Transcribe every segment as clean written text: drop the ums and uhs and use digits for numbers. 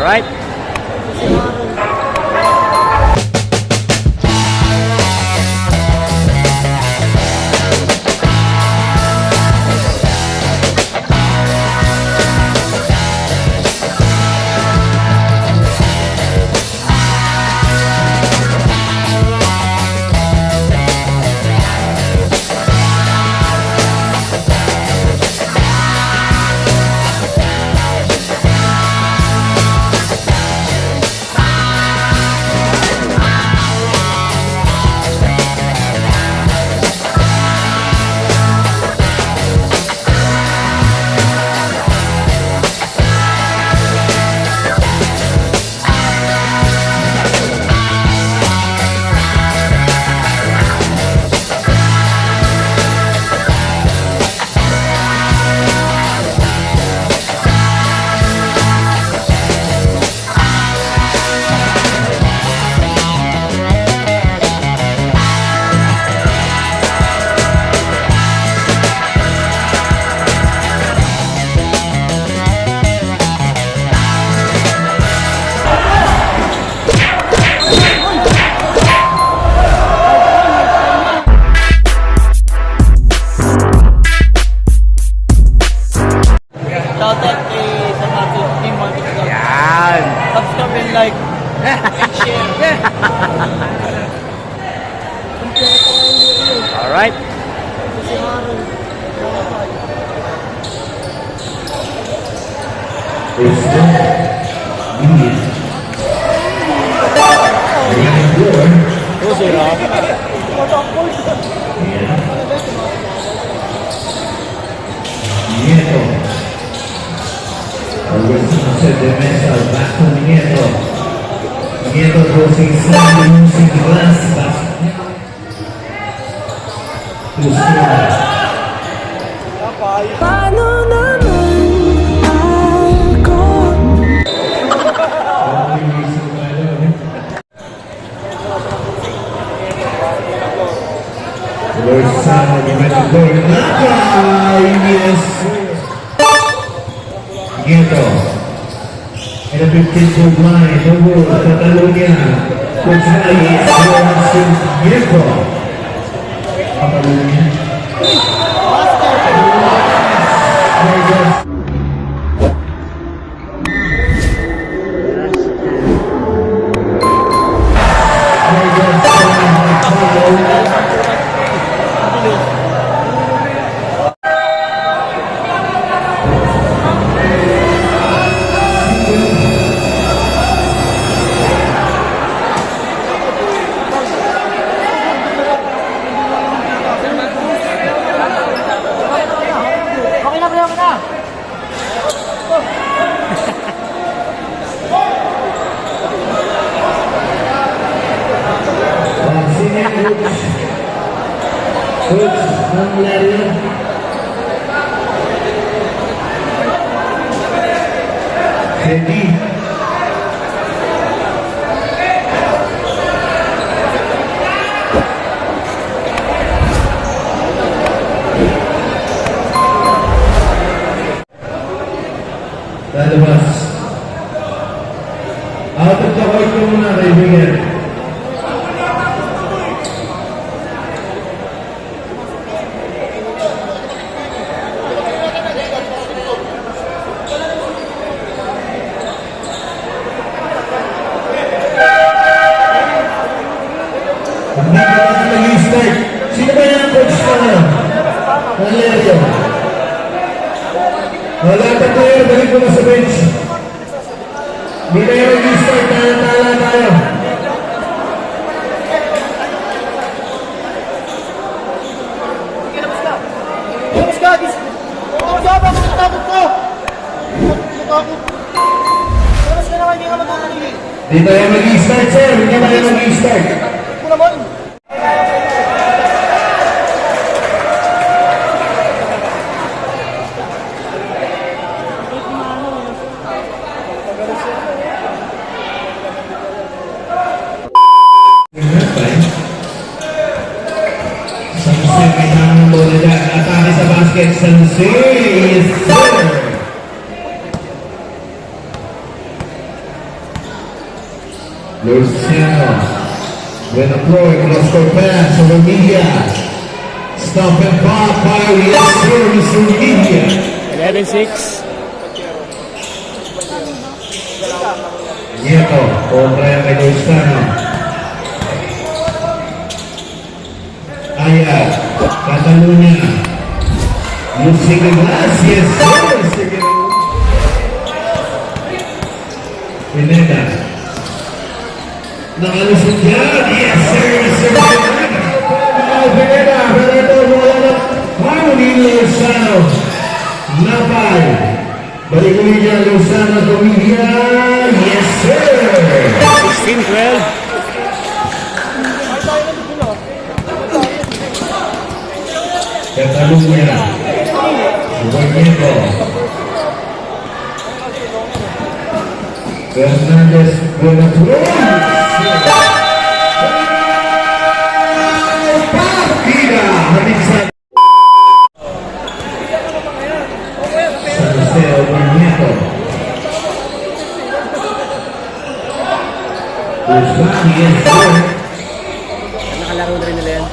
Alright. Shoutout kay sa Matthew Team Marcus Vlog. Yan. Subscribe and like and share. Alright. Nieto. Organización de mesa bajo Nieto. Nieto crossing slam using glass basket. Paano naman ako? Bersama dengan Bernaka, yes. Nieto. And a 15-foot line, over Catalonia. Coach Reyes, Nieto. Catalonia. Coach Angelario. Sandy. Lalabas. Out of the white ko muna, kaibigan. Hindi ka na nag-start. Sino ba yung coach ka na? Valerio. Wala pa player, balik mo na sa bench. Hindi na yung nag-start, tala tayo. Hindi tayo mag-start, sir. Hindi tayo mag-start. Atake sa basket, Sensei, yes sir! Luciano. With the floor, cross court pass over Media. Stop and pop by yes, sir, Mr. Media. 11-6. Nieto, kontra yan kay Luciano. Ayat, Catalunya. Using the glass, yes, sir. Sige. Pineda. Nakalusot yan, yes, sir, Mr. Pineda. Pineda, pero ito, wala na. Harmony Luciano. Napay. Balik ulit niya, Luciano Commedia. Yes, sir. 16-12. Catalunya. Movimiento. Fernandez Buenafuel. Partida. Manisa. Salceo Movimiento. Guzmán y el gol. Nakalaro na rin nila yan.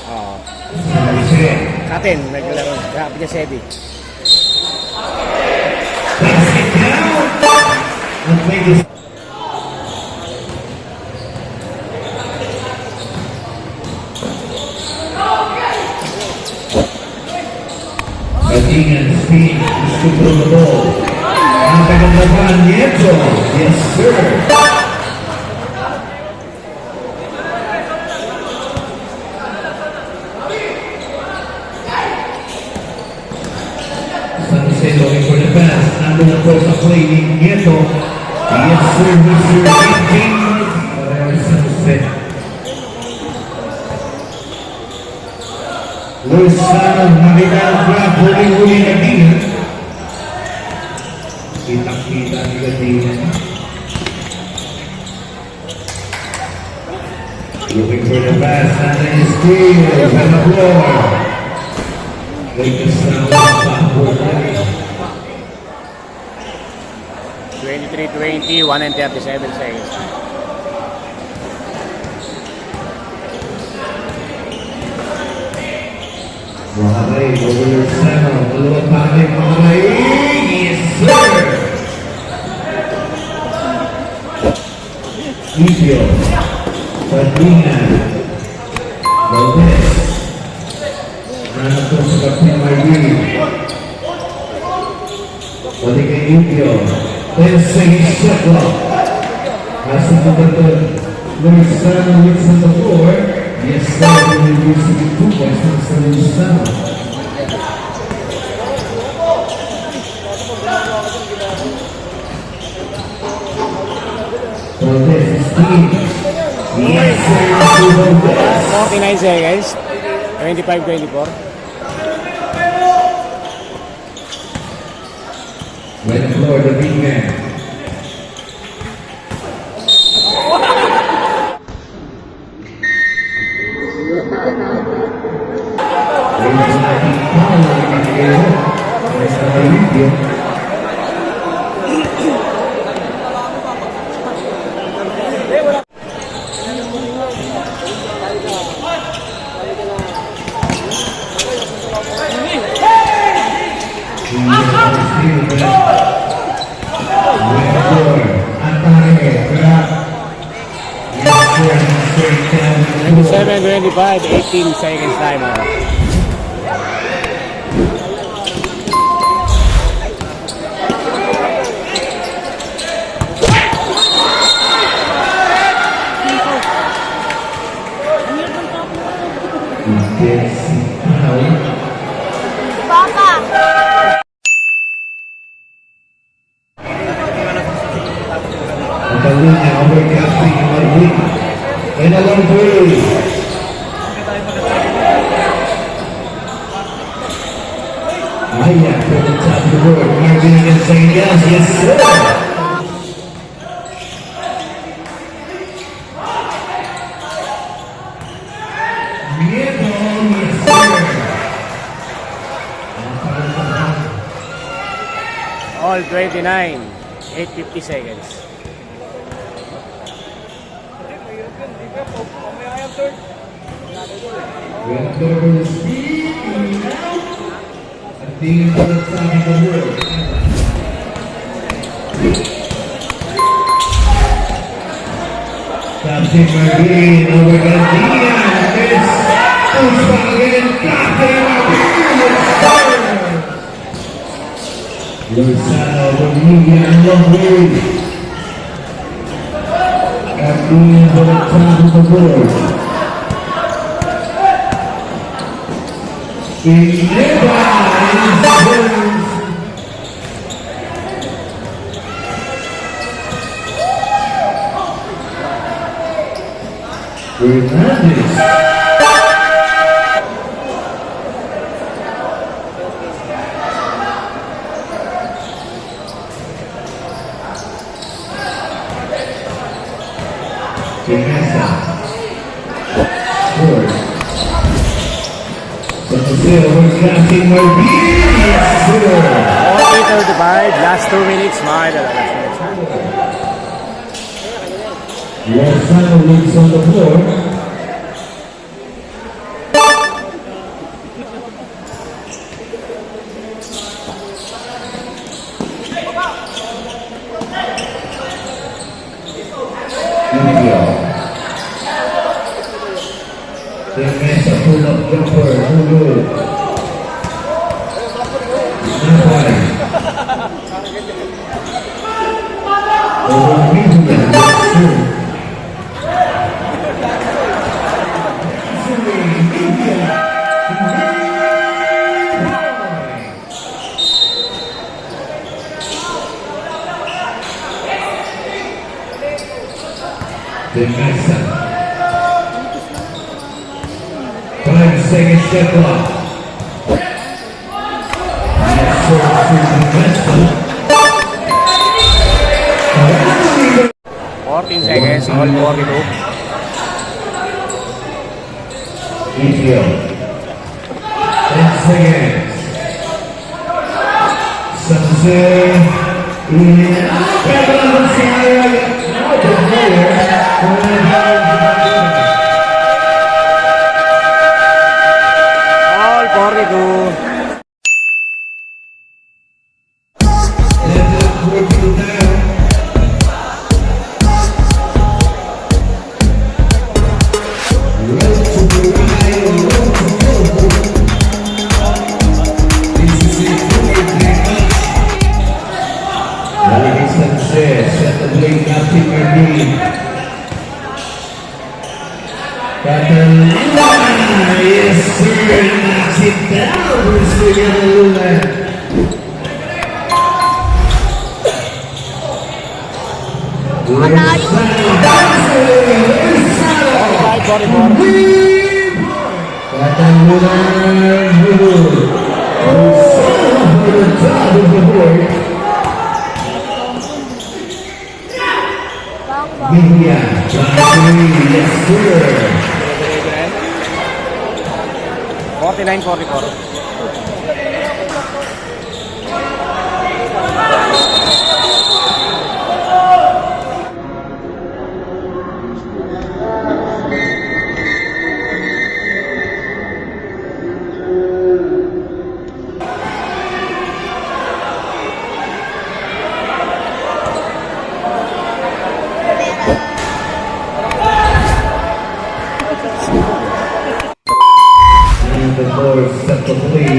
Oo. Salceo. Sa atin, naglaro. Grabe niya Sedi. Pass it down. And make it. Cutting and speed to control the ball. Ang tagang-tagaan Nieto. Yes, sir. Sanchez looking for the pass. Under the post of play, Nieto. Yes, sir, Mr. 18. Sanchez. Luciano, nakita grab, huli-huli na din. Kitang-kita ni Gadina. Looking for the pass, and then steal, on the floor. Lakers now backward line. 23-20, 1 and 37 seconds. Maharay, over Luciano, dalawang bakit Maharay. Yes, sir! Ibio, Padina, Valdez, nanap po sa kapatid Marvin. Balik kay Ibio, 10 seconds shot clock. As the Luciano looks on the floor, yes, sir, will be using 2 points for Luciano. Valdez is clean. Yes, sir, to Valdez. 49 seconds. 25-24. Right on the floor, the big man. Yes, 7-25, 18 seconds timer. Catalunya overcasting Marvin. And a long play. Ayan, from the top of the board. Marvin against St. Yes, yes, sir. Nieto, yes, sir. All 29, 8:50 seconds. Went speed. At tingin pa lang sa aking kamuro. Captain Marvin over Garcia. It's push back again. Captain Marvin. Lozano will move a long way. Captain for the top of the board. Hernandez. Vanessa. Ford. San Jose over Captain Marvin. 40-35, last 2 minutes, mga idol. Last minutes na. Lozano leads on the floor. Indio. The Mesa pull-up jumper, no good. Napay. Over India, that's true. The Mesa. 5-second shot clock. Next serve to the Mesa. 14 seconds, all 42. Indio. 10 seconds. San Jose. All 42. Set the blade, Captain Marvin. Catalina, yes sir, knocks it down. Mr. Catalina. Media, yes sir. 49-44. The board set the play.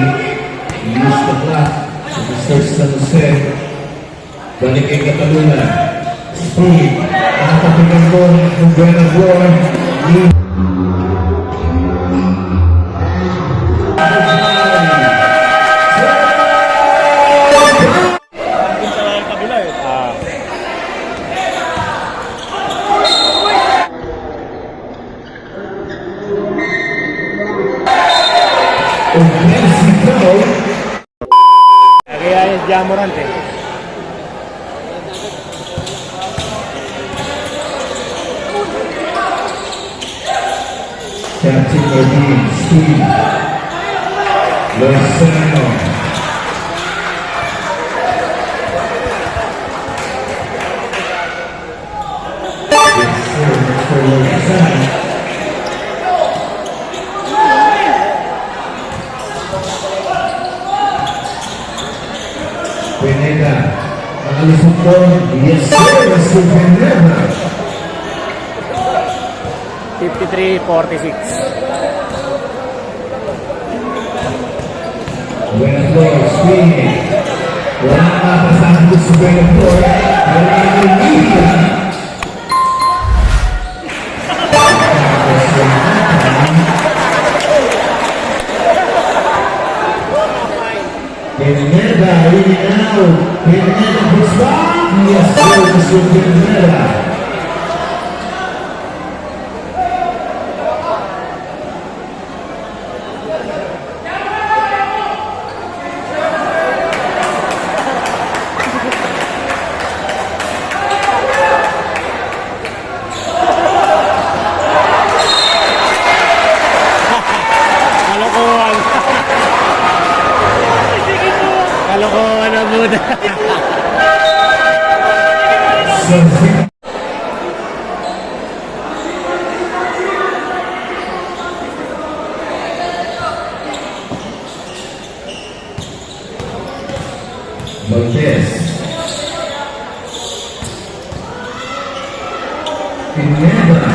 Use the clock. Mr. San Jose. Balik kay Cataluna. Speed. Nakatapigan ko ng Buenavor. Kaya yung Jamorant eh. Captain Marvin, Steve, Lozano. Yes, sir, Mr. Lozano. Pineda. Nakalusot po. Yes, sir. Mr. Pineda. 53-46. Buena Flor, spinning. Wala na pasangkot sa Buena Flor. Wala na Pineda. Pineda, really now. Pineda puts back. Yes, sir, Mr. Pineda. Kalokohan. Kalokohan na muna. So, Montes. Pineda.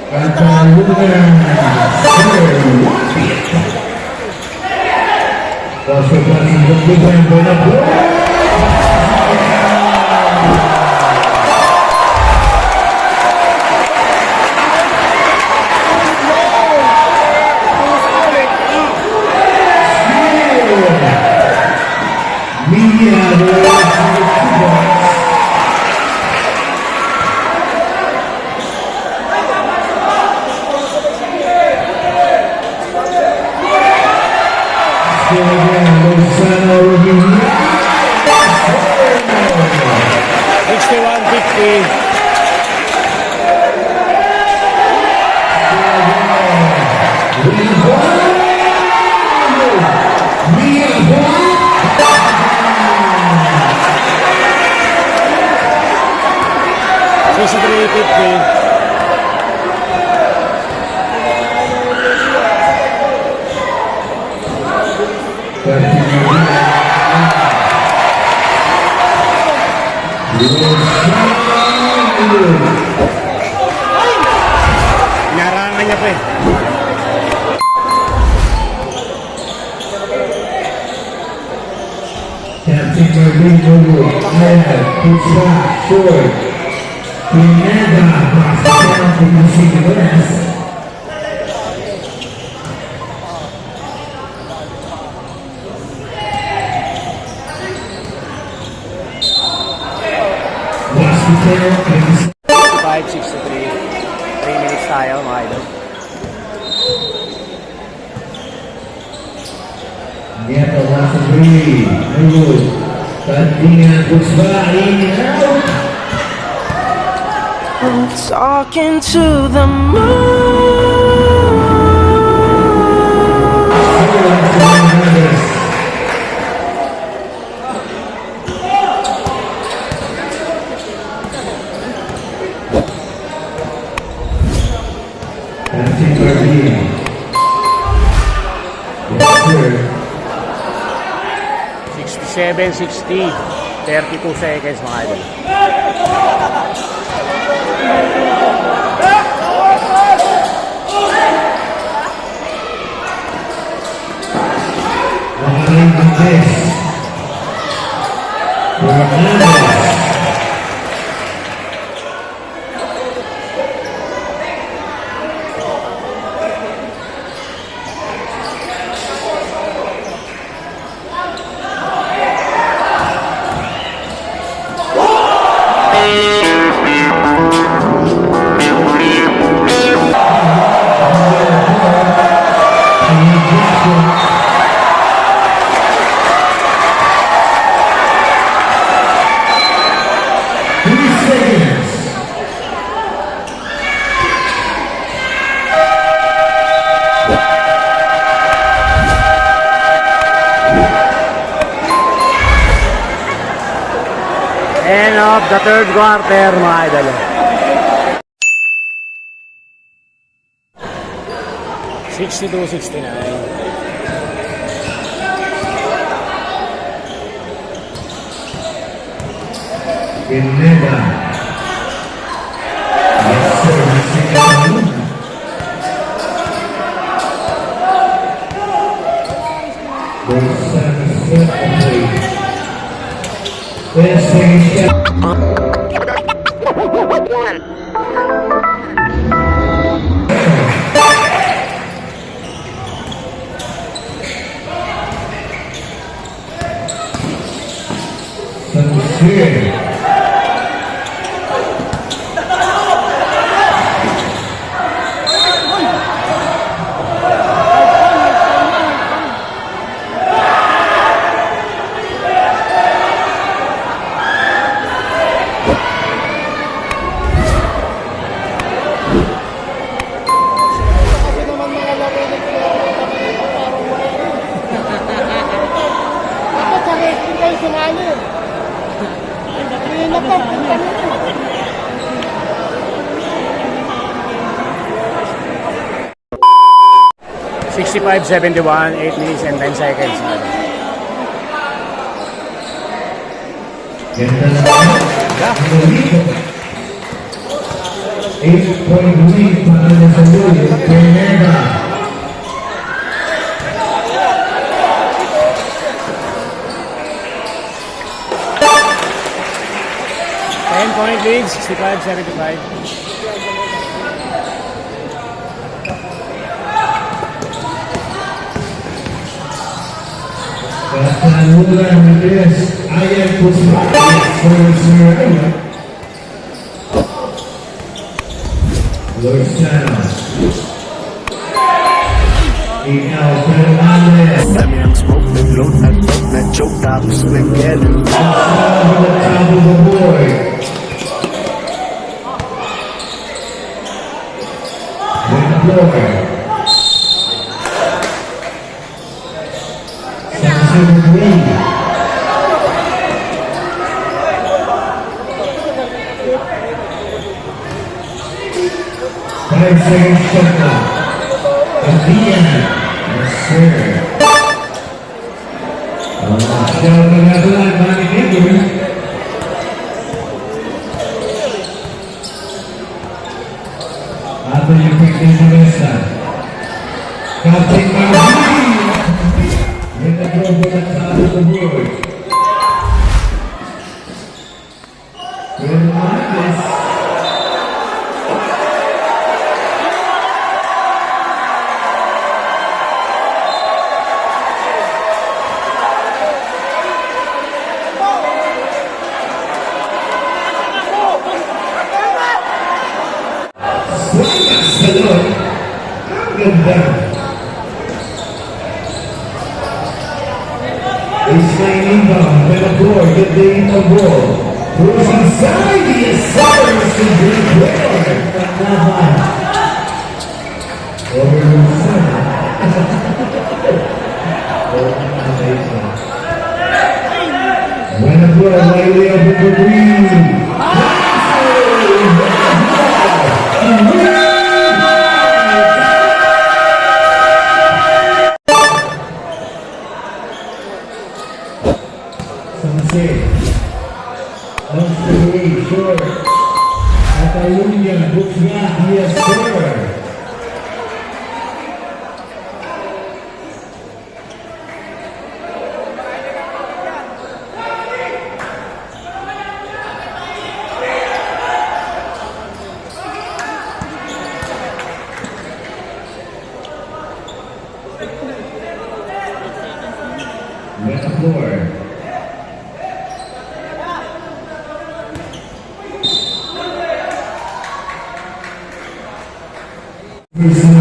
Catalunya. Konsultasi berbuka yang banyak. Lozano Rodriguez. 61-50. Narangan niya pa eh. Captain Marino, puts back, short. Pineda, pass down to Lucien West. Basketball, 5-63. 3 minutes tayo mga idol. Nieto, last three. Good. Tandingan, puts back, in and out. I'm talking to the moon. Captain Marino. Yes, sir. 67-60. 32 seconds mga idol. Behind the base. Fernandez. End of the third quarter mga idol. $62-69. Pineda. Yes, sir. Missing out. Sincere. 65-71, 8 minutes and 10 seconds. Eight-point lead para sa Julio Pineda. Point lead, 65-75. Kasaluran Andres Ayan Puspa Suraya Luciano Ikaw Fernandez Dami ang smoke, nag-load, nag-load, nag-choke, tapos nag-yellow. Kasama na tabo the boy Deploy Samson Lee 5 seconds shot clock. Pagdiyan. Yes, sir. Siya ang nagatulan, Manny Edwards. Ato yung pagdiyan sa mesa. Captain Marvin. May nag-robot sa ato sa board. Well, Marcus. Salud. Ang ganda. Baseline inbound. Bellator. Good day in the ball. Throws inside the Assailants to Green Player. Paglaban. Over Lucena. Bellator. Lightly over the green. Short. Catalunya, Buksna, yes sir. Wet floor.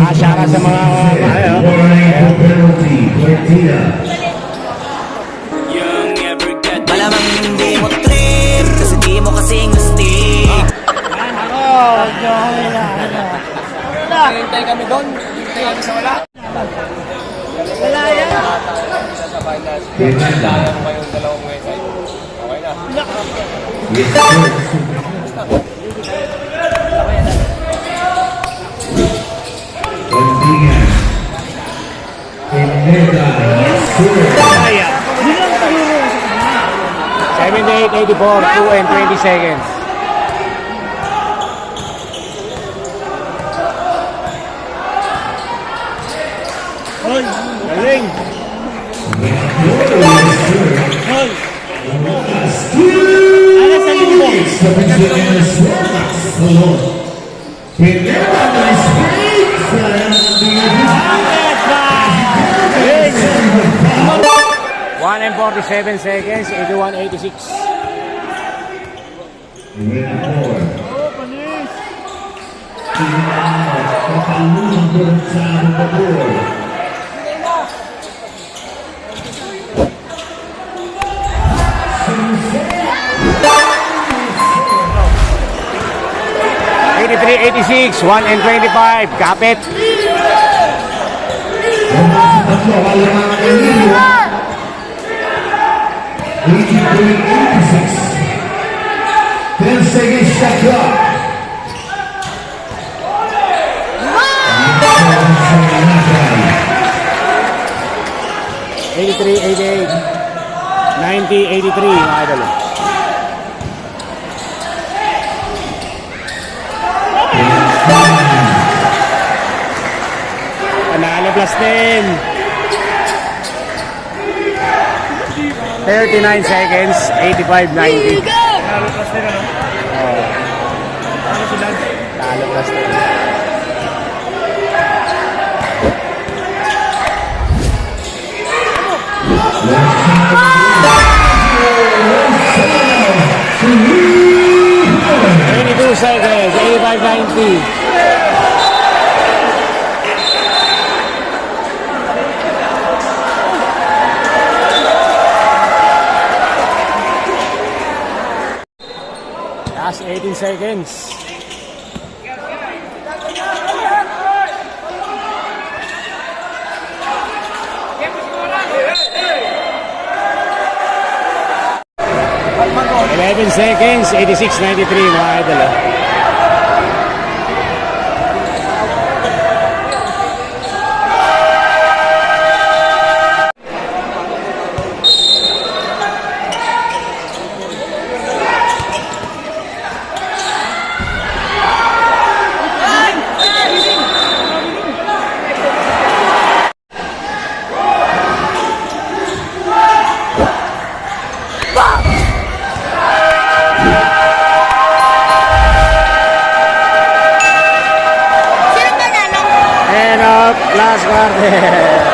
Asyara sa mga penalty, Martina. Malamang hindi mo trip kasi di mo kasing stick. Hintay kami doon. Hintay kami sa wala. Wala yan. Sa finals. Dala mo kayong dalawang website. Okay na. Yes, sir. Bandingan. Pineda, yes sir. 78-84, 2 and 20 seconds. Galing. Galing. 1 and 47 seconds, 81-86. $83-86, 1 and 25. Kapit. Ten seconds shot clock. 83-88. 90-83, mga idol. Panalo plus 10. 39 seconds, 85-90. Nalo plus nila, no? Ano si Lance? Panalo plus 10. Seconds, 85-90. Last 18 seconds. Eleven seconds, 86-93, mga idol. And up, last quarter.